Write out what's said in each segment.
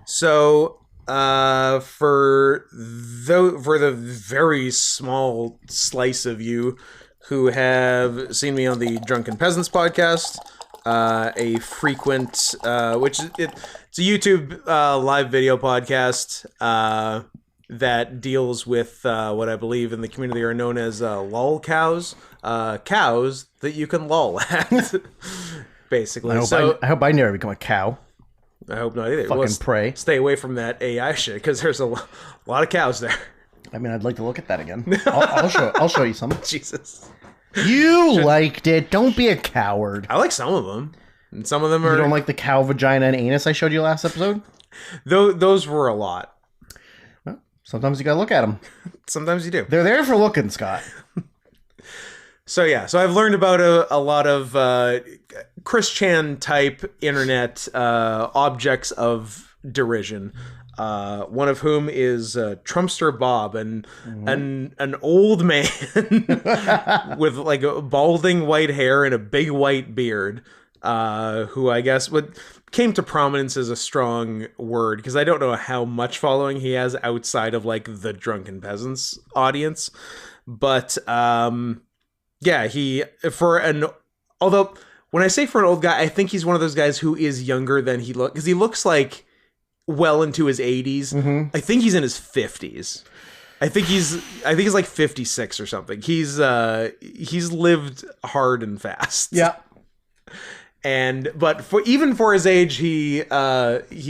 So, for the very small slice of you who have seen me on the Drunken Peasants podcast, a frequent, it's a YouTube live video podcast that deals with what I believe in the community are known as lol cows, cows that you can lol at, basically. I hope I never become a cow. I hope not either. Fucking pray. Stay away from that AI shit because there's a lot of cows there. I mean, I'd like to look at that again. I'll show you some. Jesus. You liked it. Don't be a coward. I like some of them. And some of them are... You don't like the cow vagina and anus I showed you last episode? Those were a lot. Well, sometimes you gotta look at them. Sometimes you do. They're there for looking, Scott. So I've learned about a lot of Chris Chan type internet objects of derision. One of whom is Trumpster Bob, and an old man with like a balding white hair and a big white beard, who I guess came to prominence is a strong word because I don't know how much following he has outside of like the Drunken Peasants audience, but although when I say for an old guy, I think he's one of those guys who is younger than he looks, because he looks like well into his 80s. I think he's in his 50s. I think he's like 56 or something. He's lived hard and fast. Yeah. But even for his age, he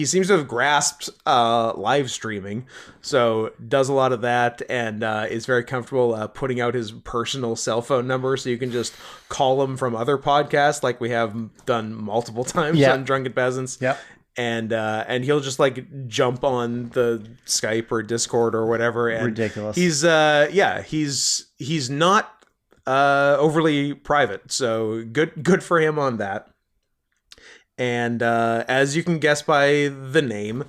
seems to have grasped live streaming, so does a lot of that, and is very comfortable putting out his personal cell phone number so you can just call him from other podcasts, like we have done multiple times on Drunken Peasants. Yep. And he'll just like jump on the Skype or Discord or whatever. And ridiculous. He's not overly private, so good for him on that. And as you can guess by the name,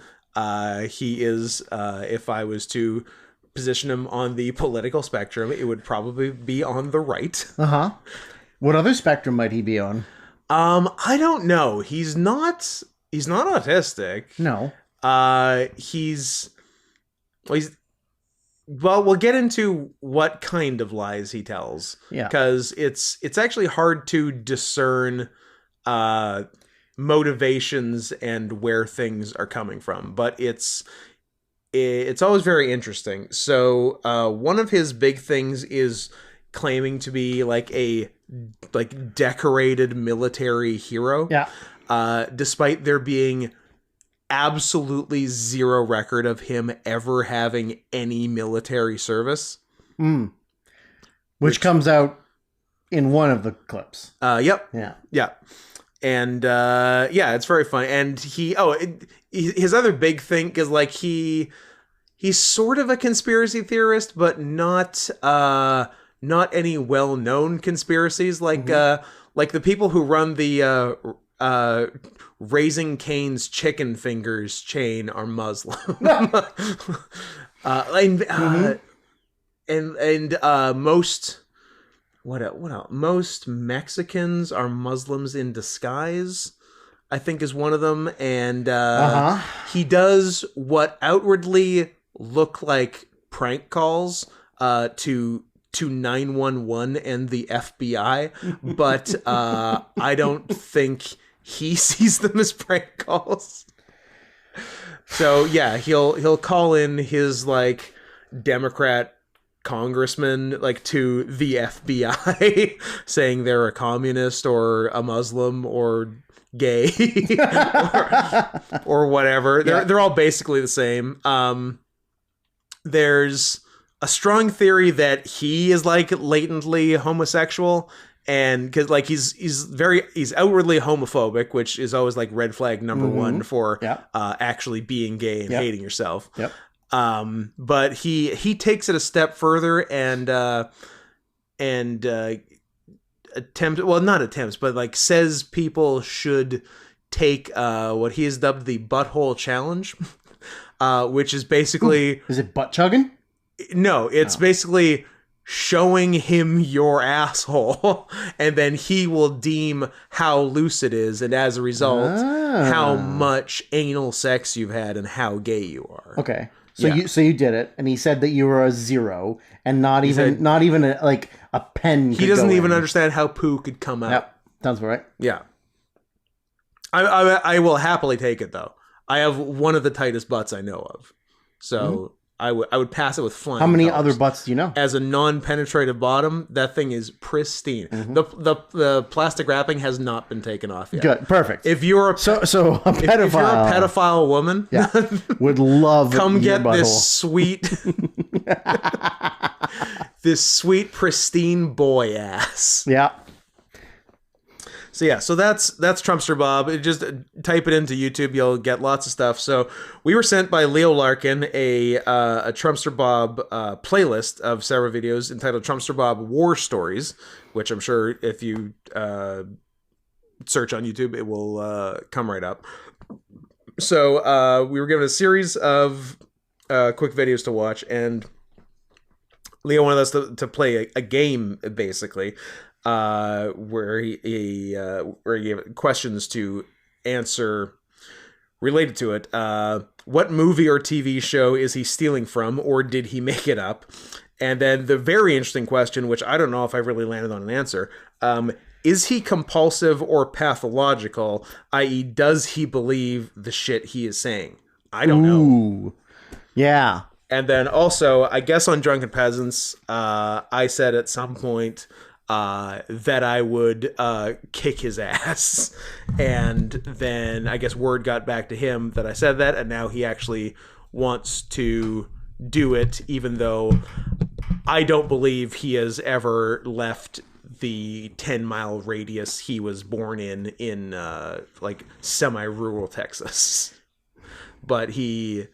he is, if I was to position him on the political spectrum, it would probably be on the right. Uh-huh. What other spectrum might he be on? I don't know. He's not autistic. No. Well, we'll get into what kind of lies he tells. Yeah. Because it's actually hard to discern motivations and where things are coming from, but it's always very interesting. So one of his big things is claiming to be like a decorated military hero. Yeah. Despite there being absolutely zero record of him ever having any military service. Which comes out in one of the clips. Yep. Yeah. Yeah. And it's very funny. And his other big thing is like he's sort of a conspiracy theorist, but not any well-known conspiracies like the people who run the Raising Cane's Chicken Fingers chain are Muslim. And most what else? Most Mexicans are Muslims in disguise, I think, is one of them. And he does what outwardly look like prank calls to 911 and the FBI, but I don't think he sees them as prank calls. So yeah, he'll call in his like Democrat congressman like to the FBI saying they're a communist or a Muslim or gay or whatever. They're all basically the same. There's a strong theory that he is like latently homosexual, and because like he's outwardly homophobic, which is always like red flag number one for actually being gay and hating yourself. Yep. But he takes it a step further and says people should take what he has dubbed the butthole challenge, which is basically is it butt chugging? No, it's basically showing him your asshole, and then he will deem how loose it is, and as a result, how much anal sex you've had and how gay you are. Okay. So you did it, and he said that you were a 0, and not even a pen. He doesn't even understand how poo could come out. Yep, sounds right. Yeah, I will happily take it though. I have one of the tightest butts I know of, so I would pass it with flying. How many colors. other butts do you know? As a non-penetrative bottom, that thing is pristine. The plastic wrapping has not been taken off yet. Good, perfect. If you're a pedophile, if you're a pedophile woman, would love come your get butthole. this sweet pristine boy ass. Yeah. So yeah, so that's Trumpster Bob. Just type it into YouTube, you'll get lots of stuff. So we were sent by Leo Larkin a Trumpster Bob playlist of several videos entitled Trumpster Bob War Stories, which I'm sure if you search on YouTube, it will come right up. So we were given a series of quick videos to watch, and Leo wanted us to play a game, basically. Where he gave questions to answer related to it. What movie or TV show is he stealing from, or did he make it up? And then the very interesting question, which I don't know if I really landed on an answer, is he compulsive or pathological, i.e. does he believe the shit he is saying? I don't know. Yeah. And then also, I guess on Drunken Peasants, I said at some point that I would kick his ass. And then I guess word got back to him that I said that, and now he actually wants to do it, even though I don't believe he has ever left the 10-mile radius he was born in like semi-rural Texas. But he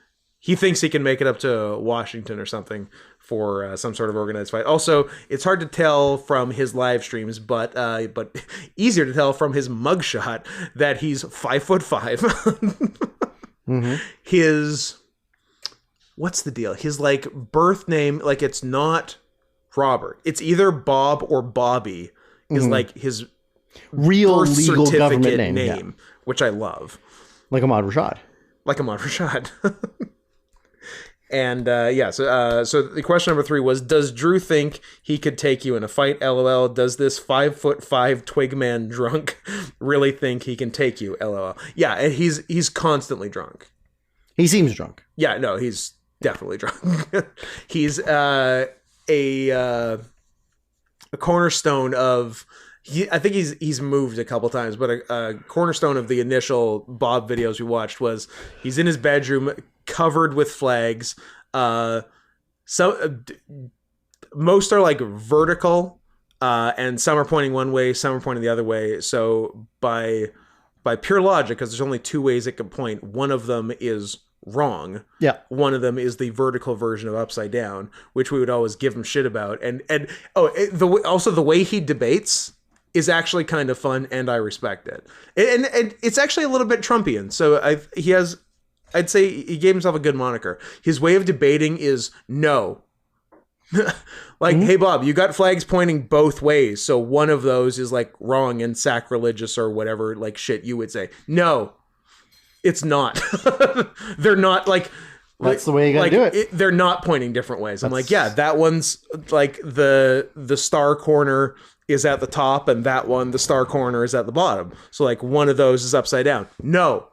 thinks he can make it up to Washington or something for some sort of organized fight. Also, it's hard to tell from his live streams, but easier to tell from his mugshot that he's 5'5". His, what's the deal? His like birth name, like it's not Robert. It's either Bob or Bobby. Is like his real birth legal certificate government name, which I love. Like Ahmad Rashad. Like Ahmad Rashad. And so the question number 3 was, does Drew think he could take you in a fight? LOL. Does this 5'5" twig man drunk really think he can take you? LOL. Yeah, and he's constantly drunk. He seems drunk. Yeah, no, he's definitely drunk. He's a cornerstone of. I think he's moved a couple times, but a cornerstone of the initial Bob videos we watched was he's in his bedroom covered with flags. Most are like vertical, and some are pointing one way, some are pointing the other way. So by pure logic, because there's only 2 ways it can point, one of them is wrong. Yeah. One of them is the vertical version of upside down, which we would always give him shit about. Also the way he debates is actually kind of fun, and I respect it. And it's actually a little bit Trumpian. So I'd say he gave himself a good moniker. His way of debating is no. Like, hey, Bob, you got flags pointing both ways. So one of those is like wrong and sacrilegious or whatever, like shit you would say. No, it's not. They're not like. That's the way you gotta do it. They're not pointing different ways. I'm like, yeah, that one's like the star corner is at the top, and that one, the star corner, is at the bottom. So like one of those is upside down. No.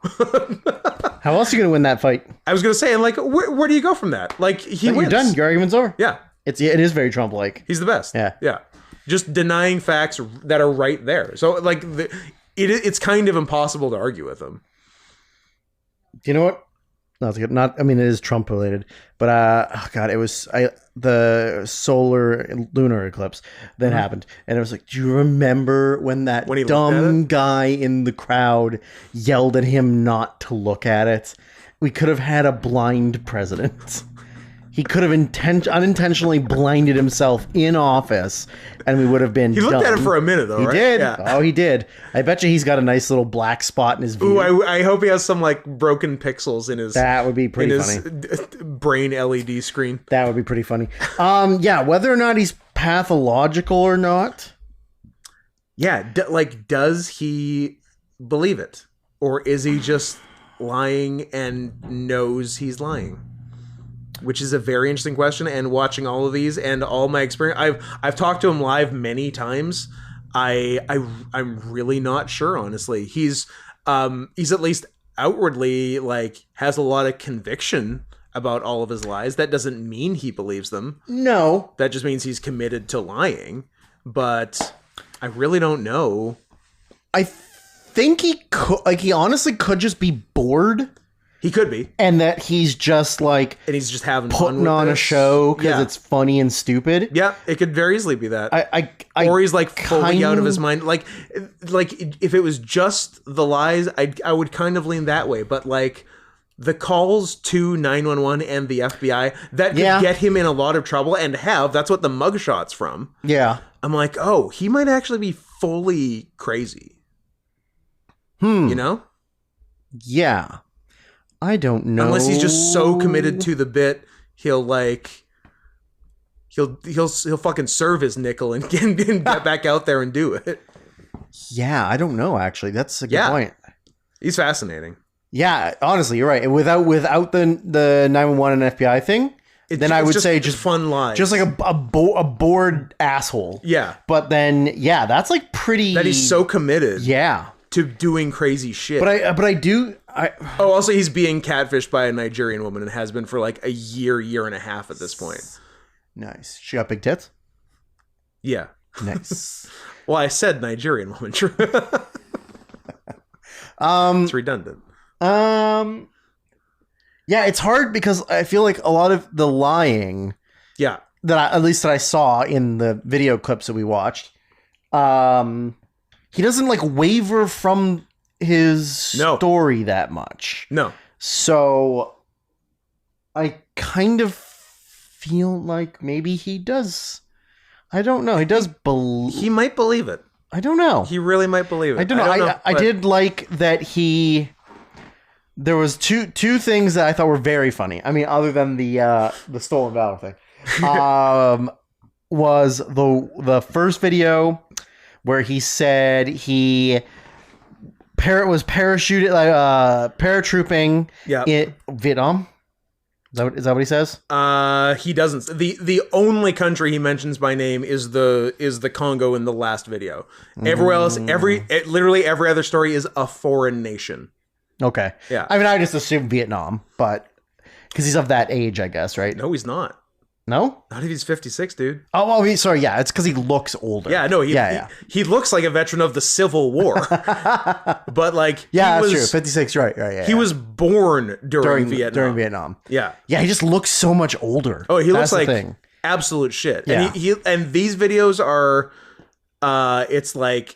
How else are you gonna win that fight? I was gonna say, and like, where do you go from that? Like, he wins. You're done. Your argument's over. Yeah, it is very Trump-like. He's the best. Yeah. Just denying facts that are right there. So like, it's kind of impossible to argue with him. Do you know what? No, it's good. It is Trump related, but it was the lunar eclipse that happened, and it was like, do you remember when he dumb guy in the crowd yelled at him not to look at it? We could have had a blind president. He could have unintentionally blinded himself in office, and we would have been. He looked at it for a minute, though. He right? did. Yeah. Oh, he did. I bet you he's got a nice little black spot in his view. Ooh, I hope he has some like broken pixels in his. That would be pretty funny. His brain LED screen. That would be pretty funny. Yeah, whether or not he's pathological or not? Yeah, like, does he believe it? Or is he just lying and knows he's lying? Which is a very interesting question. And watching all of these and all my experience, I've talked to him live many times. I'm really not sure, honestly. He's at least outwardly, like, has a lot of conviction about all of his lies. That doesn't mean he believes them. No. That just means he's committed to lying. But I really don't know. I think he could, like, he honestly could just be bored. He could be. And that he's just, like... And he's just having putting fun on with a show because it's funny and stupid. Yeah, it could very easily be that. Or he's, like, fully out of his mind. Like if it was just the lies, I would kind of lean that way. But, like, the calls to 911 and the FBI, that could get him in a lot of trouble and that's what the mugshot's from. Yeah. I'm like, oh, he might actually be fully crazy. You know? Yeah. I don't know. Unless he's just so committed to the bit, he'll fucking serve his nickel and get back out there and do it. Yeah, I don't know, actually. That's a good point. He's fascinating. Yeah, honestly, you're right. Without the 911 and FBI thing, then I would say just fun lies. Just like a bored asshole. Yeah. But then, that's like pretty... That he's so committed. Yeah. To doing crazy shit. But I do... also, he's being catfished by a Nigerian woman and has been for like a year and a half at this point. Nice. She got big tits? Yeah. Nice. Well, I said Nigerian woman. It's redundant. Yeah, it's hard because I feel like a lot of the lying... Yeah. That I saw in the video clips that we watched... he doesn't, like, waver from his story that much. No. So I kind of feel like maybe he does. I don't know. He does believe... He might believe it. I don't know. He really might believe it. I don't know. I did like that he... There was two things that I thought were very funny. I mean, other than the stolen valor thing. Was the first video... where he said he was paratrooping in Vietnam. Is that what he says? He doesn't. The only country he mentions by name is the Congo in the last video. Everywhere else, literally every other story is a foreign nation. Okay. Yeah. I mean, I just assumed Vietnam, but because he's of that age, I guess, right? No, he's not. No? Not if he's 56, dude. Oh, well, sorry, yeah. It's because he looks older. Yeah, no, he looks like a veteran of the Civil War. But, like... Yeah, that's true. 56, right. Yeah, he was born during Vietnam. During Vietnam. Yeah. Yeah, he just looks so much older. Oh, he looks like absolute shit. Yeah. And these videos are... it's like...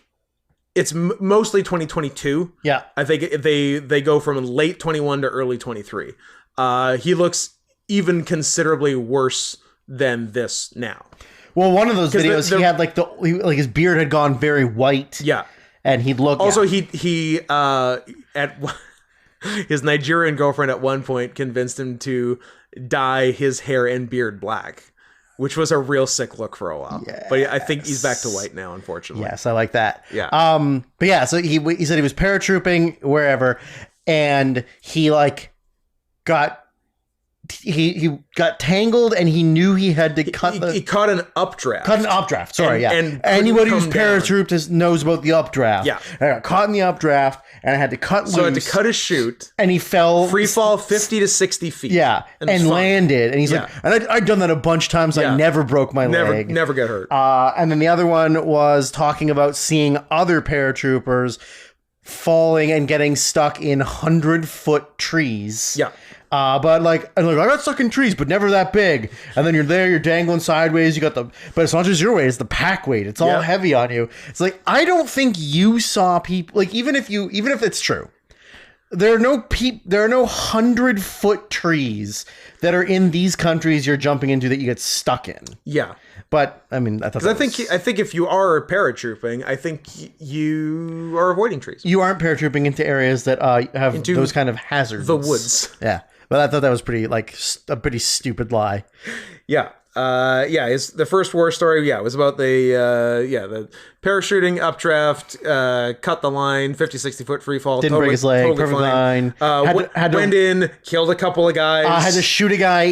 It's mostly 2022. Yeah. I think they go from late 21 to early 23. He looks even considerably worse than this now. Well, one of those videos he had like his beard had gone very white. Yeah. And he looked... Also, he at his Nigerian girlfriend at one point convinced him to dye his hair and beard black, which was a real sick look for a while. Yes. But I think he's back to white now, unfortunately. Yes, I like that. Yeah. But yeah, so he said he was paratrooping wherever, and he like got tangled, and he knew he had to cut he caught an updraft. Sorry, and anybody who's paratrooped knows about the updraft. Yeah. And I got caught in the updraft, and I had to cut loose. So I had to cut his chute. And he fell... Free fall 50 to 60 feet. Yeah, and landed. And he's like... And I'd done that a bunch of times. I never broke my leg. Never get hurt. And then the other one was talking about seeing other paratroopers falling and getting stuck in 100-foot trees. Yeah. But like I got stuck in trees, but never that big. And then you're dangling sideways. You got but it's not just your weight; it's the pack weight. It's all heavy on you. It's like I don't think you saw people like even if it's true, there are no 100-foot trees that are in these countries you're jumping into that you get stuck in. Yeah. But I mean, I think if you are paratrooping, I think you are avoiding trees. You aren't paratrooping into areas that have those kind of hazards. The woods. Yeah. But I thought that was a pretty stupid lie. Yeah. the first war story. Yeah, was about the parachuting updraft, cut the line, 50, 60 foot free fall. Didn't break his leg. Totally perfect line. Went in, killed a couple of guys. Had to shoot a guy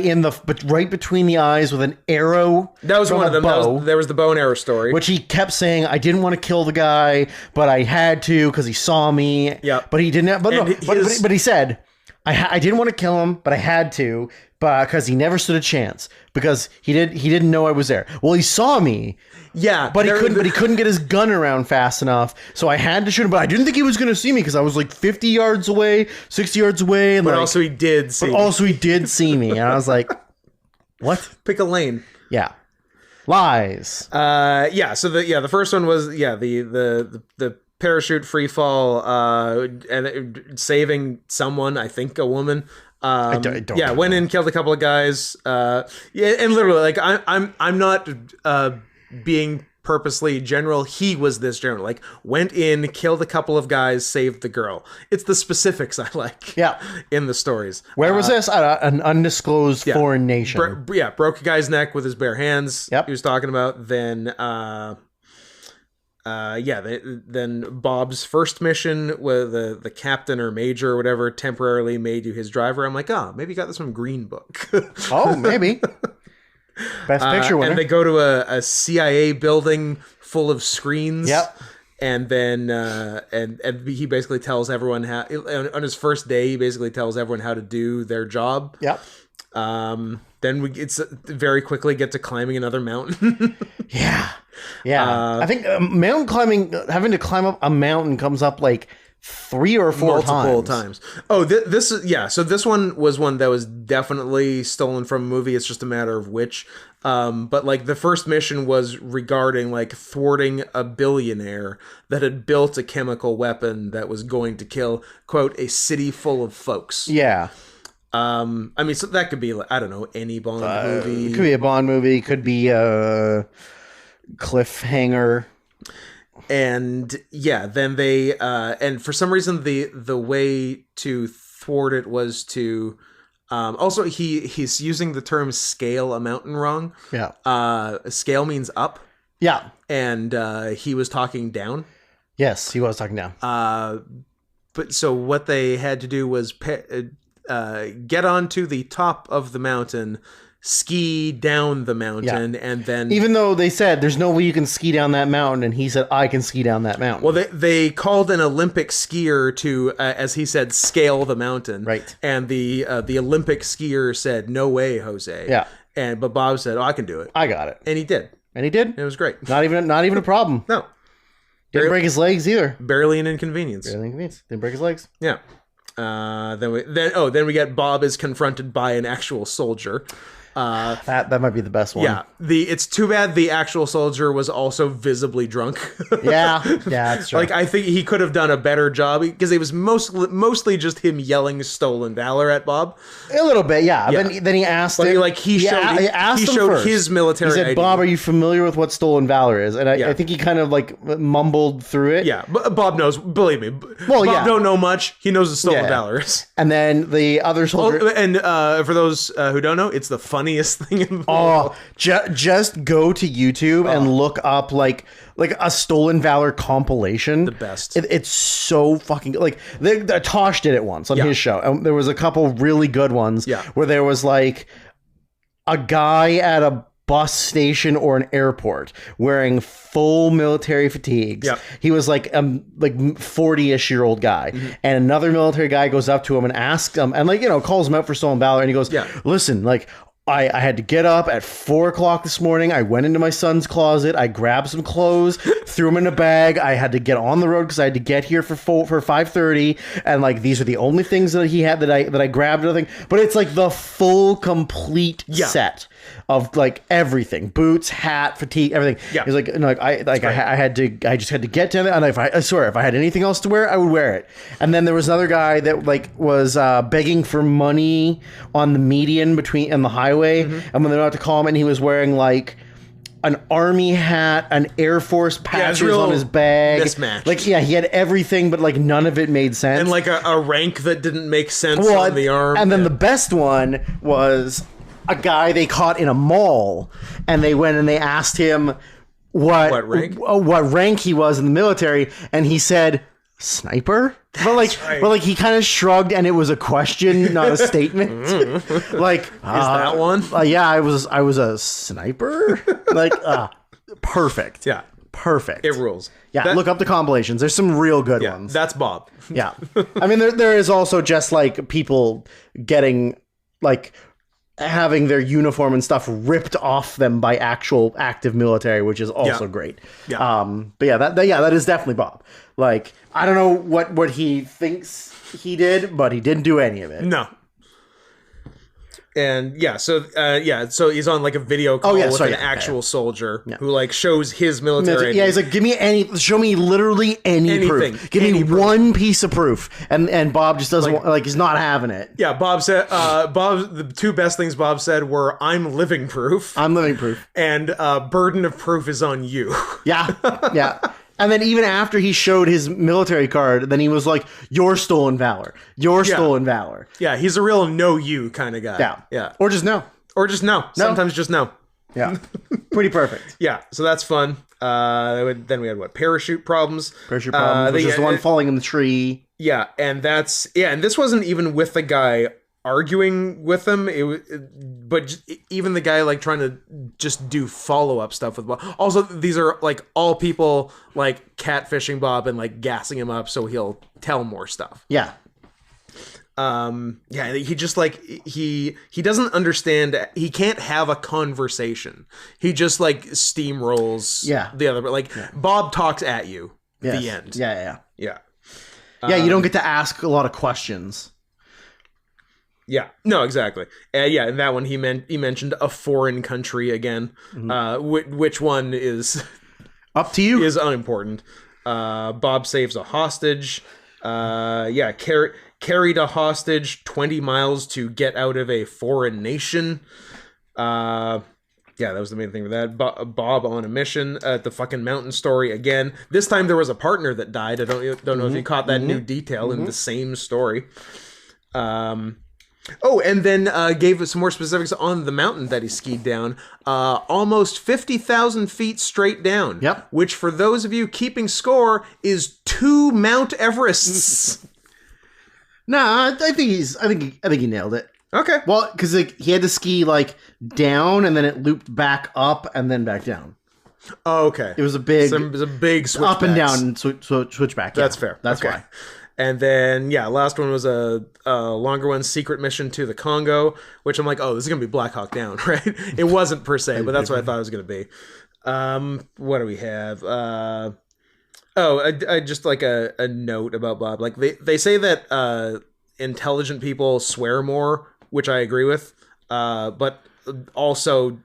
right between the eyes with an arrow. That was one of them. There was the bow and arrow story, which he kept saying, "I didn't want to kill the guy, but I had to because he saw me." Yeah, but he didn't. But he said, I didn't want to kill him, but I had to, because he never stood a chance because he didn't know I was there. Well, he saw me. Yeah, but he couldn't get his gun around fast enough, so I had to shoot him. But I didn't think he was going to see me because I was like 50 yards away, 60 yards away. And but also he did see me, and I was like, "What? Pick a lane." Yeah, lies. So the first one was the parachute free fall and saving someone, I think a woman. I don't know. Went in, killed a couple of guys. And literally, like I'm not being purposely general. He was this general. Like, went in, killed a couple of guys, saved the girl. It's the specifics I like. Yeah, in the stories. Where was this? An undisclosed foreign nation. Broke a guy's neck with his bare hands. Yep. He was talking about. Then then Bob's first mission with the captain or major or whatever temporarily made you his driver. I'm like, maybe you got this from Green Book. Oh, maybe. Best picture winner. And they go to a CIA building full of screens. Yep. And then and he basically tells everyone how on his first day he basically tells everyone how to do their job. Yep. Then it's very quickly get to climbing another mountain. Yeah. I think mountain climbing, having to climb up a mountain comes up like 3 or 4 multiple times. Oh, this is So this one was one that was definitely stolen from a movie. It's just a matter of which. But like the first mission was regarding like thwarting a billionaire that had built a chemical weapon that was going to kill, quote, a city full of folks. Yeah. I mean, so that could be like, I don't know, any Bond movie. It could be a Bond movie. Could be a Cliffhanger. And then they and for some reason the way to thwart it was to also he's using the term scale a mountain wrong. Yeah. Scale means up. Yeah. And he was talking down. Yes, he was talking down. But so what they had to do was get onto the top of the mountain, ski down the mountain, and then... Even though they said there's no way you can ski down that mountain, and he said, I can ski down that mountain. Well, they called an Olympic skier to, as he said, scale the mountain. Right. And the Olympic skier said, no way, Jose. Yeah. But Bob said, I can do it. I got it. And he did. And he did? It was great. Not even a problem. No. Didn't break his legs either. Barely an inconvenience. Didn't break his legs. Yeah. Then we get Bob is confronted by an actual soldier. That might be the best one. Yeah, it's too bad the actual soldier was also visibly drunk. yeah, that's true. Like, I think he could have done a better job because it was mostly just him yelling stolen valor at Bob. A little bit, yeah. Then he asked him. He showed his military. He said, ID. "Bob, are you familiar with what stolen valor is?" And I think he kind of like mumbled through it. Yeah, but Bob knows. Believe me. Well, Bob don't know much. He knows what stolen valor is. And then the other soldier. And for those who don't know, it's the funniest thing in the world. Just go to YouTube and look up like a stolen valor compilation. The best. It's so fucking like Tosh did it once on his show, and there was a couple really good ones. Yeah. Where there was like a guy at a bus station or an airport wearing full military fatigues. Yep. He was like 40-ish year old guy. Mm-hmm. And another military guy goes up to him and asks him and calls him out for stolen valor, and he goes, listen, I had to get up at 4 o'clock this morning. I went into my son's closet. I grabbed some clothes, threw them in a bag. I had to get on the road because I had to get here for 5:30. And these are the only things that he had that I grabbed. Nothing, but it's like the full complete set of everything: boots, hat, fatigue, everything. Yeah. He's I just had to get to it. And I swear, if I had anything else to wear, I would wear it. And then there was another guy that was begging for money on the median in the highway. And when they don't have to call him, and he was wearing an army hat, an Air Force patches on his bag. Mismatched. He had everything, but none of it made sense. And a rank that didn't make sense on the arm. And then the best one was a guy they caught in a mall, and they went and they asked him what rank he was in the military, and he said sniper. But he kind of shrugged, and it was a question, not a statement. Like, is that one? Yeah, I was a sniper. Like, perfect. Yeah, perfect. It rules. Yeah, look up the compilations. There's some real good ones. That's Bob. Yeah, I mean, there is also just like people getting like having their uniform and stuff ripped off them by actual active military, which is also great. Yeah. But yeah, that is definitely Bob. Like, I don't know what he thinks he did, but he didn't do any of it. No. And so he's on like a video call with an actual soldier who like shows his military. Yeah, he's like, show me literally anything. Proof. Give me one piece of proof. And Bob just doesn't want, he's not having it. Yeah, Bob said, the two best things Bob said were, I'm living proof. I'm living proof. And burden of proof is on you. Yeah, yeah. And then even after he showed his military card, then he was like, you're stolen valor. You're stolen valor. Yeah, he's a real know you kind of guy. Yeah. Yeah. Or just no. Sometimes just no. Yeah. Pretty perfect. Yeah, so that's fun. Then we had parachute problems. Which is the one falling in the tree. Yeah, and this wasn't even with the guy arguing with him, but even the guy like trying to just do follow-up stuff with Bob. Also, these are like all people like catfishing Bob and like gassing him up so he'll tell more stuff. Yeah. He just like he doesn't understand. He can't have a conversation. He just like steamrolls the other, but Bob talks at you. Yes. The end. Yeah. You don't get to ask a lot of questions. Yeah, no, exactly. In that one he mentioned a foreign country again. Which one is up to you? Is unimportant. Bob saves a hostage. Carried a hostage 20 miles to get out of a foreign nation. That was the main thing with that. Bob on a mission at the fucking mountain story again. This time there was a partner that died. I don't know if you caught that new detail in the same story. And then gave us some more specifics on the mountain that he skied down. Almost 50,000 feet straight down. Yep. Which, for those of you keeping score, is 2 Mount Everests. No, I think he nailed it. Okay. Well, because he had to ski down and then it looped back up and then back down. Oh, okay. It was a big switch up and down and switch back. That's fair. That's why. And then, last one was a longer one, secret mission to the Congo, which I'm like, oh, this is going to be Black Hawk Down, right? It wasn't per se, but that's what I thought it was going to be. What do we have? I just like a note about Bob. Like they say that intelligent people swear more, which I agree with, but also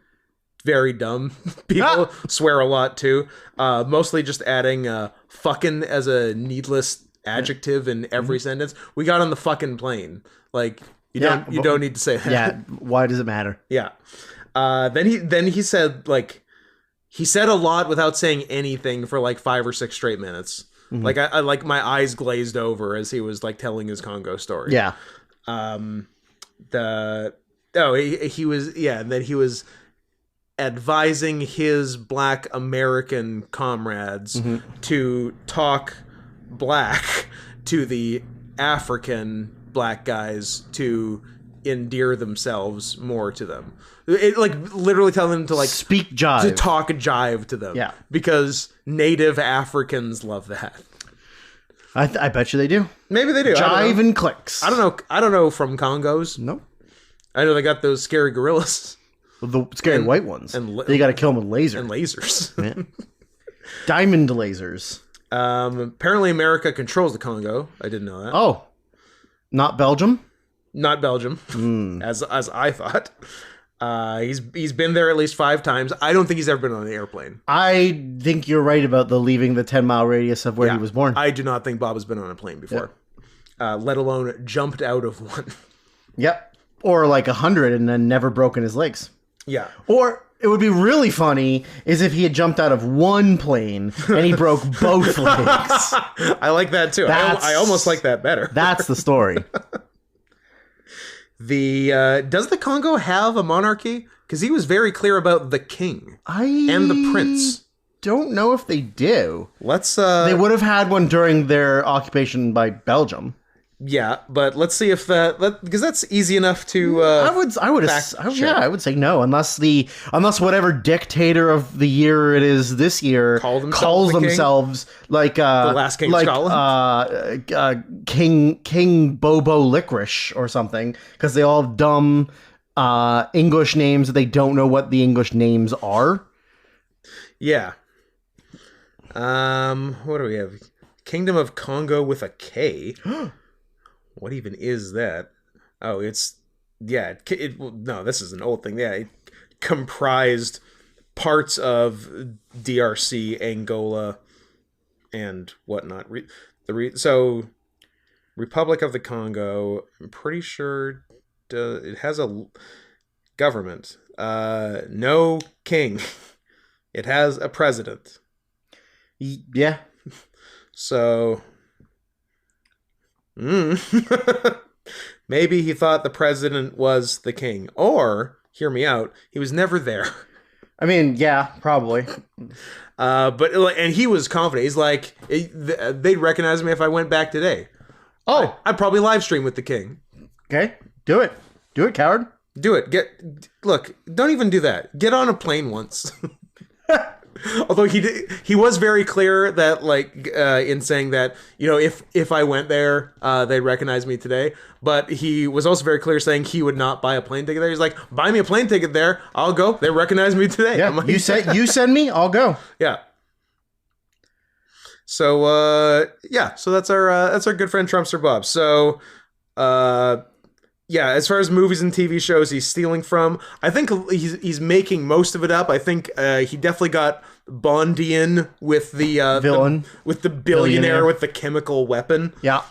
very dumb people swear a lot too. Mostly just adding fucking as a needless adjective in every sentence. We got on the fucking plane. Like you don't need to say that. Yeah. Why does it matter? Yeah. Then he said he said a lot without saying anything for 5 or 6 straight minutes. Like I like my eyes glazed over as he was telling his Congo story. Yeah. He was and then he was advising his Black American comrades to talk Black to the African Black guys to endear themselves more to them. It literally telling them to speak jive, to talk jive to them. Yeah, because Native Africans love that. I bet you they do. Maybe they do. Jive and clicks. I don't know from Congos. No, I know they got those scary gorillas. The scary white ones. And you got to kill them with lasers. And lasers. Yeah. Diamond lasers. Apparently America controls the Congo. I didn't know that. Oh, not Belgium? Not Belgium, as I thought. He's been there at least 5 times. I don't think he's ever been on an airplane. I think you're right about the leaving the 10-mile radius of where he was born. I do not think Bob has been on a plane before, let alone jumped out of one. Yep. Or 100 and then never broken his legs. Yeah. Or it would be really funny is if he had jumped out of one plane and he broke both legs. I like that too. I almost like that better. That's the story. Does the Congo have a monarchy? Because he was very clear about the king and the prince. Don't know if they do. Let's. They would have had one during their occupation by Belgium. Yeah, but let's see if because that's easy enough to. I would say no, unless whatever dictator of the year it is this year calls themselves like the last king of Scotland, King Bobo Licorice or something, because they all have dumb English names that they don't know what the English names are. Yeah. What do we have? Kingdom of Congo with a K. What even is that? Oh, it's... Yeah, no, this is an old thing. Yeah, it comprised parts of DRC, Angola, and whatnot. So, Republic of the Congo, I'm pretty sure it has a government. No king. It has a president. Yeah. So... Maybe he thought the president was the king. Or, hear me out, he was never there. I mean, yeah, probably. And he was confident. He's like, they'd recognize me if I went back today. Oh. I'd probably live stream with the king. Okay, do it. Do it, coward. Do it. Look, don't even do that. Get on a plane once. Although he was very clear that, like, in saying that, you know, if I went there, they'd recognize me today. But he was also very clear saying he would not buy a plane ticket there. He's like, buy me a plane ticket there, I'll go. They recognize me today. Yeah, like, you send me, I'll go. Yeah. So so that's our good friend Trumpster Bob. So yeah, as far as movies and TV shows he's stealing from, I think he's making most of it up. I think he definitely got Bondian with the villain, with the billionaire with the chemical weapon. Yeah.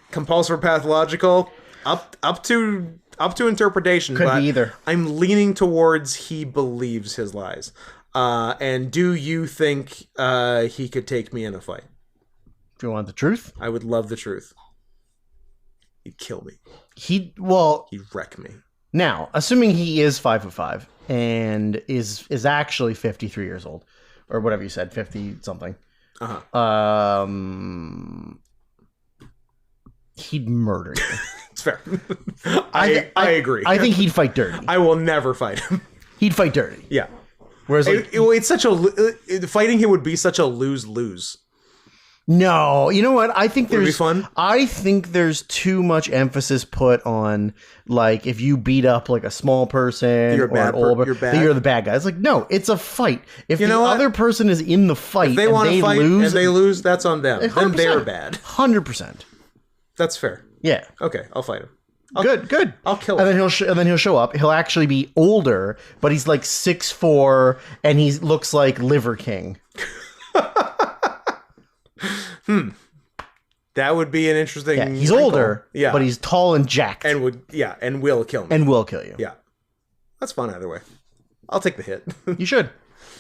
Compulsive pathological, up to interpretation. Could but be either. I'm leaning towards he believes his lies. And do you think he could take me in a fight? Do you want the truth? I would love the truth. He'd kill me. He'd wreck me. Now, assuming he is 5'5" and is actually 53 years old, or whatever you said, 50 something. He'd murder you. It's fair. I agree. I think he'd fight dirty. I will never fight him. He'd fight dirty. Yeah. Whereas like, it's such a fighting him would be such a lose-lose. No, you know what? I think Would it be fun? I think there's too much emphasis put on, like, if you beat up like a small person you're the bad guy. It's like, no, it's a fight. If the other person is in the fight, if they want to fight and they lose, that's on them. 100%. Then they're bad. 100%. That's fair. Yeah. Okay, I'll fight him. Good. I'll kill him. And then he'll show up. He'll actually be older, but he's like 6'4", and he looks like Liver King. That would be an interesting. Yeah, he's older, but he's tall and jacked, and will kill me, and will kill you. Yeah, that's fun either way. I'll take the hit. You should.